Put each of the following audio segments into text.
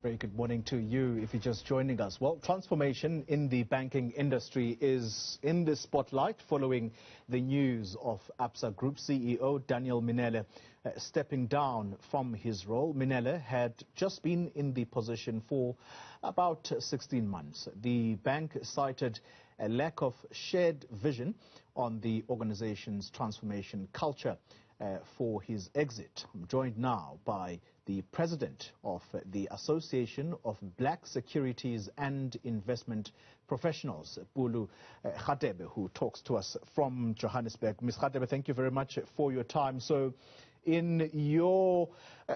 Very good morning to you if you're just joining us. Well, transformation in the banking industry is in the spotlight following the news of ABSA Group CEO Daniel Minele stepping down from his role. Minele had just been in the position for about 16 months. The bank cited a lack of shared vision on the organization's transformation culture for his exit. I'm joined now by the president of the Association of Black Securities and Investment Professionals, Polo Leteka, who talks to us from Johannesburg. Ms. Leteka, thank you very much for your time. So in your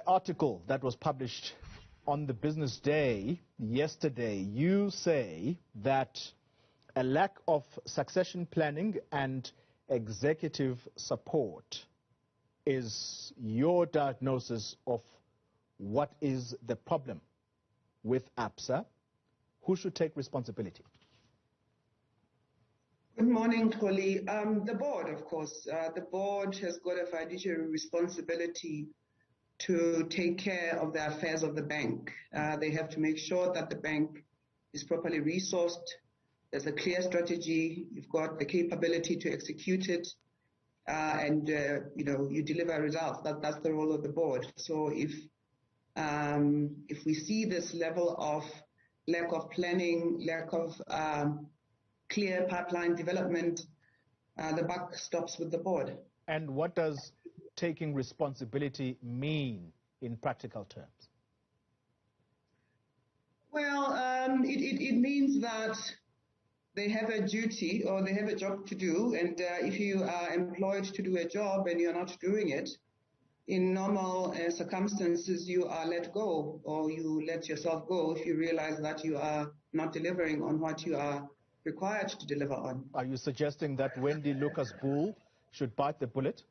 article that was published on the Business Day yesterday, you say that a lack of succession planning and executive support is your diagnosis of what is the problem with ABSA. Who should take responsibility? Good morning, Toli. The board, of course. The board has got a fiduciary responsibility to take care of the affairs of the bank. They have to make sure that the bank is properly resourced. There's a clear strategy. You've got the capability to execute it. And you deliver results. That's the role of the board. So if we see this level of lack of planning, lack of clear pipeline development, the buck stops with the board. And what does taking responsibility mean in practical terms? Well, it means that they have a duty or they have a job to do, and if you are employed to do a job and you're not doing it, in normal circumstances you are let go, or you let yourself go if you realize that you are not delivering on what you are required to deliver on. Are you suggesting that Wendy Lucas Bull should bite the bullet?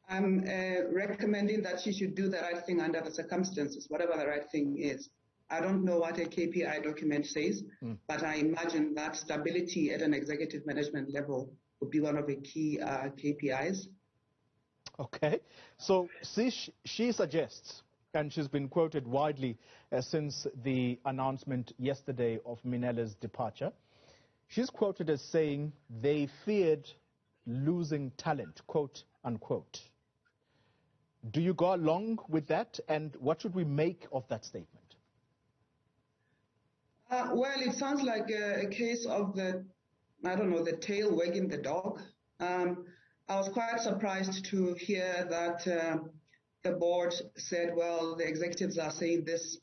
I'm recommending that she should do the right thing under the circumstances, whatever the right thing is. I don't know what a KPI document says, but I imagine that stability at an executive management level would be one of the key KPIs. Okay. So she suggests, and she's been quoted widely since the announcement yesterday of Minele's departure, she's quoted as saying they feared losing talent, quote unquote. Do you go along with that, and what should we make of that statement? Well, it sounds like a case of the tail wagging the dog. I was quite surprised to hear that the board said, well, the executives are saying this,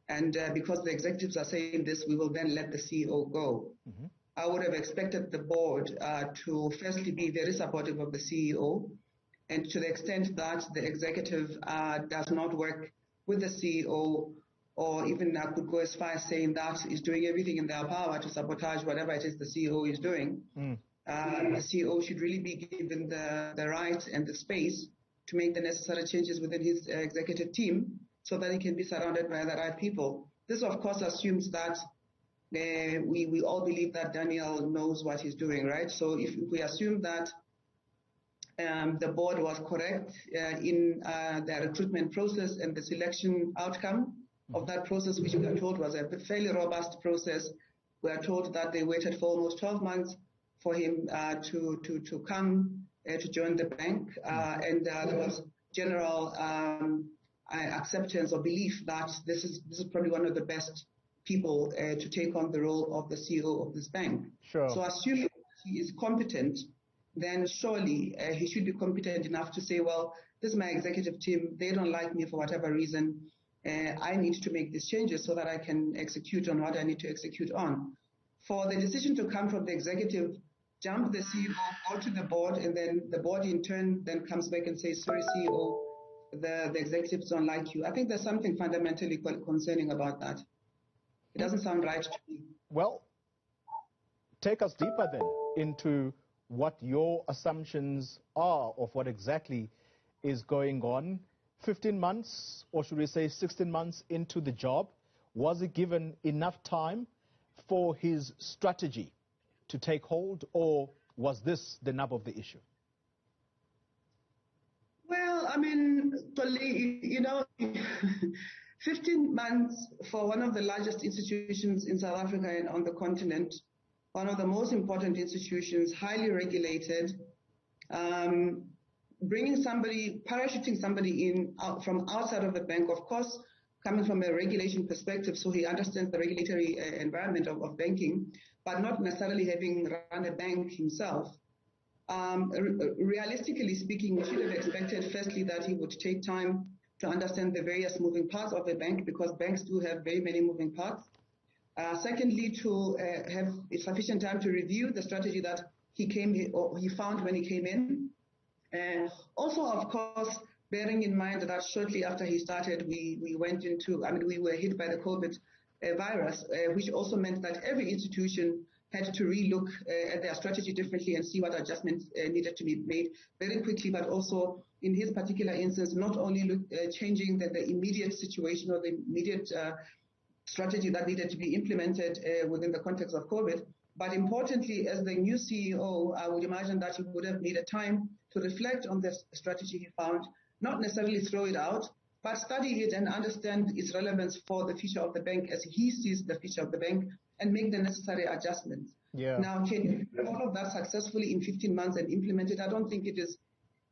and because the executives are saying this, we will then let the CEO go. Mm-hmm. I would have expected the board to firstly be very supportive of the CEO, and to the extent that the executive does not work with the CEO, or even I could go as far as saying that is doing everything in their power to sabotage whatever it is the CEO is doing. The CEO should really be given the right and the space to make the necessary changes within his executive team so that he can be surrounded by the right people. This, of course, assumes that we all believe that Daniel knows what he's doing, right? So if we assume that the board was correct in the recruitment process and the selection outcome of that process, which we are told was a fairly robust process. We are told that they waited for almost 12 months for him to come to join the bank, and there was general acceptance or belief that this is probably one of the best people to take on the role of the CEO of this bank. Sure. So assuming he is competent, then surely he should be competent enough to say, well, this is my executive team, they don't like me for whatever reason, I need to make these changes so that I can execute on what I need to execute on. For the decision to come from the executive, jump the CEO, go to the board, and then the board in turn then comes back and says, sorry, CEO, the executives don't like you. I think there's something fundamentally quite concerning about that. It doesn't sound right to me. Well, take us deeper then into what your assumptions are of what exactly is going on. 15 months, or should we say 16 months into the job, was he given enough time for his strategy to take hold, or was this the nub of the issue? Well, I mean, 15 months for one of the largest institutions in South Africa and on the continent, one of the most important institutions, highly regulated, parachuting somebody in from outside of the bank, of course, coming from a regulation perspective, so he understands the regulatory environment of banking, but not necessarily having run a bank himself. Realistically speaking, we should have expected, firstly, that he would take time to understand the various moving parts of a bank, because banks do have very many moving parts. Secondly, to have sufficient time to review the strategy that he found when he came in. Also, of course, bearing in mind that shortly after he started, we were hit by the COVID virus, which also meant that every institution had to relook at their strategy differently and see what adjustments needed to be made very quickly, but also in his particular instance, not only changing the immediate situation or the immediate strategy that needed to be implemented within the context of COVID, but importantly, as the new CEO, I would imagine that he would have needed time to reflect on the strategy he found, not necessarily throw it out, but study it and understand its relevance for the future of the bank as he sees the future of the bank and make the necessary adjustments. Yeah. Now, can you do all of that successfully in 15 months and implement it? I don't think it is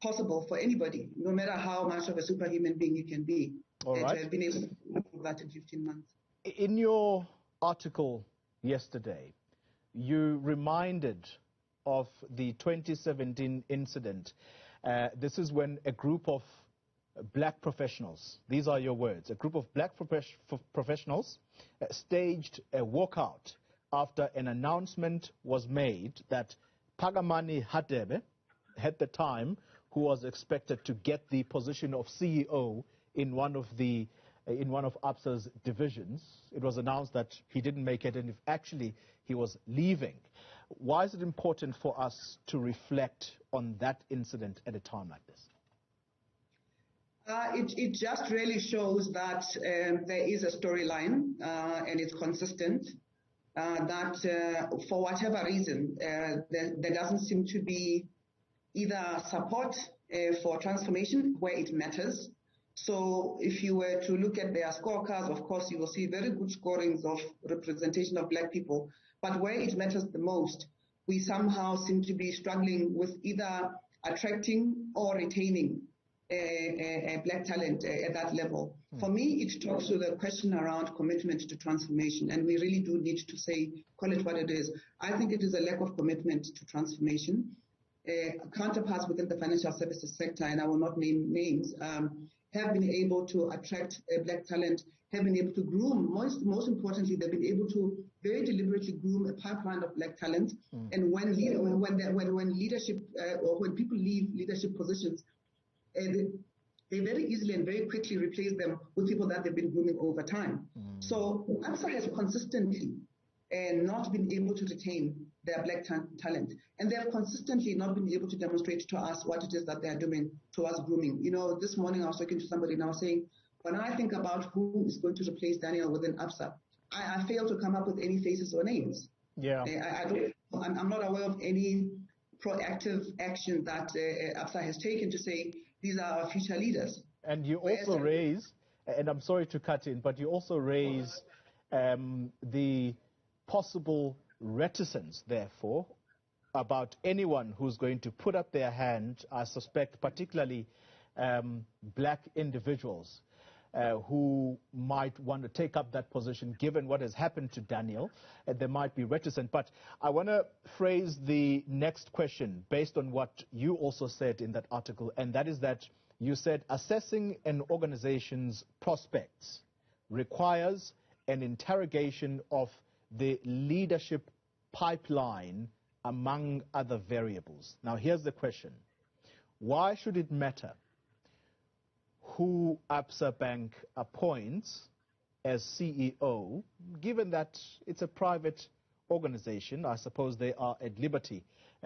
possible for anybody, no matter how much of a superhuman being you can be, to have been able to do that in 15 months. In your article yesterday, you reminded of the 2017 incident. This is when a group of black professionals, these are your words, a group of black professionals staged a walkout after an announcement was made that Pagamani Hadebe, at the time, who was expected to get the position of CEO in one of ABSA's divisions, it was announced that he didn't make it, and actually he was leaving. Why is it important for us to reflect on that incident at a time like this? It just really shows that there is a storyline and it's consistent, that for whatever reason, there doesn't seem to be either support for transformation where it matters. So if you were to look at their scorecards, of course, you will see very good scorings of representation of black people. But where it matters the most, we somehow seem to be struggling with either attracting or retaining a black talent at that level. For me, it talks to the question around commitment to transformation, and we really do need to call it what it is. I think it is a lack of commitment to transformation. Counterparts within the financial services sector, and I will not name names, have been able to attract black talent, have been able to groom, most importantly, they've been able to very deliberately groom a pipeline of black talent. And when leadership or when people leave leadership positions, they very easily and very quickly replace them with people that they've been grooming over time. So ABSA has consistently not been able to retain their black talent. And they have consistently not been able to demonstrate to us what it is that they are doing towards grooming. You know, this morning I was talking to somebody now saying, when I think about who is going to replace Daniel within ABSA, I fail to come up with any faces or names. Yeah. I'm not aware of any proactive action that ABSA has taken to say, these are our future leaders. And you also raise, and I'm sorry to cut in, but you also raise the possible reticence, therefore, about anyone who's going to put up their hand, I suspect particularly black individuals who might want to take up that position, given what has happened to Daniel. They might be reticent. But I want to phrase the next question based on what you also said in that article, and that is that you said assessing an organization's prospects requires an interrogation of the leadership pipeline among other variables. Now, here's the question. Why should it matter who ABSA Bank appoints as CEO, given that it's a private organization? I suppose they are at liberty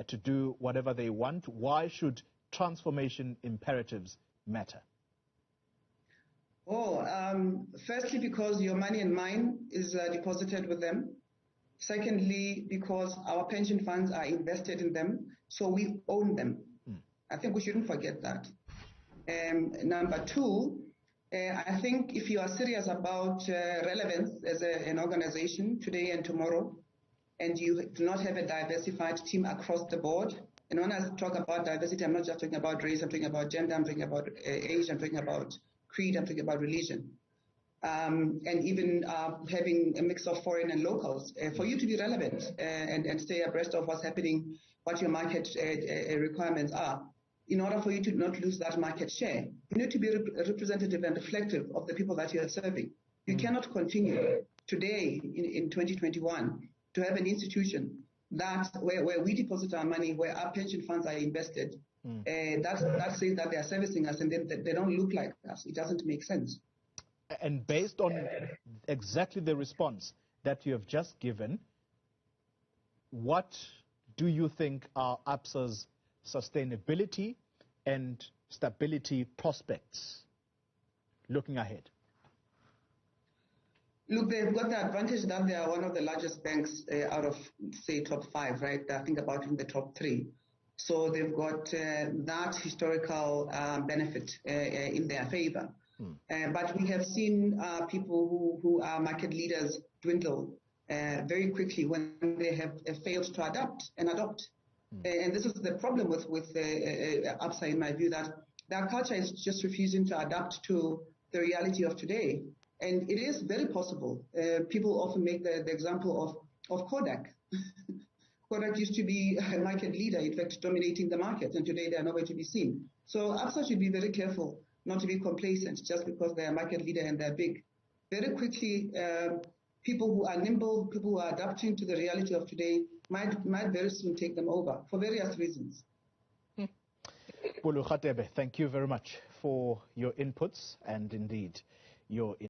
to do whatever they want. Why should transformation imperatives matter? Firstly, because your money and mine is deposited with them. Secondly, because our pension funds are invested in them, so we own them. I think we shouldn't forget that. Number two, I think if you are serious about relevance as an organization today and tomorrow, and you do not have a diversified team across the board, and when I talk about diversity, I'm not just talking about race, I'm talking about gender, I'm talking about age, I'm talking about creed, I'm talking about religion, and even having a mix of foreign and locals. For you to be relevant and stay abreast of what's happening, what your market requirements are, in order for you to not lose that market share, you need to be representative and reflective of the people that you are serving. You cannot continue today in 2021 to have an institution where we deposit our money, where our pension funds are invested, that says that they are servicing us and then they don't look like us. It doesn't make sense. And based on exactly the response that you have just given, what do you think are ABSA's sustainability and stability prospects looking ahead? Look, they've got the advantage that they are one of the largest banks out of, say, top 5, right? I think about in the top 3. So they've got that historical benefit in their favor. But we have seen people who are market leaders dwindle very quickly when they have failed to adapt and adopt. And this is the problem with ABSA, in my view, that their culture is just refusing to adapt to the reality of today. And it is very possible. People often make the example of Kodak. Kodak used to be a market leader, in fact, dominating the market, and today they are nowhere to be seen. So ABSA should be very careful not to be complacent just because they are a market leader and they're big. Very quickly, people who are nimble, people who are adapting to the reality of today might very soon take them over for various reasons. Polo Leteka, thank you very much for your inputs and indeed your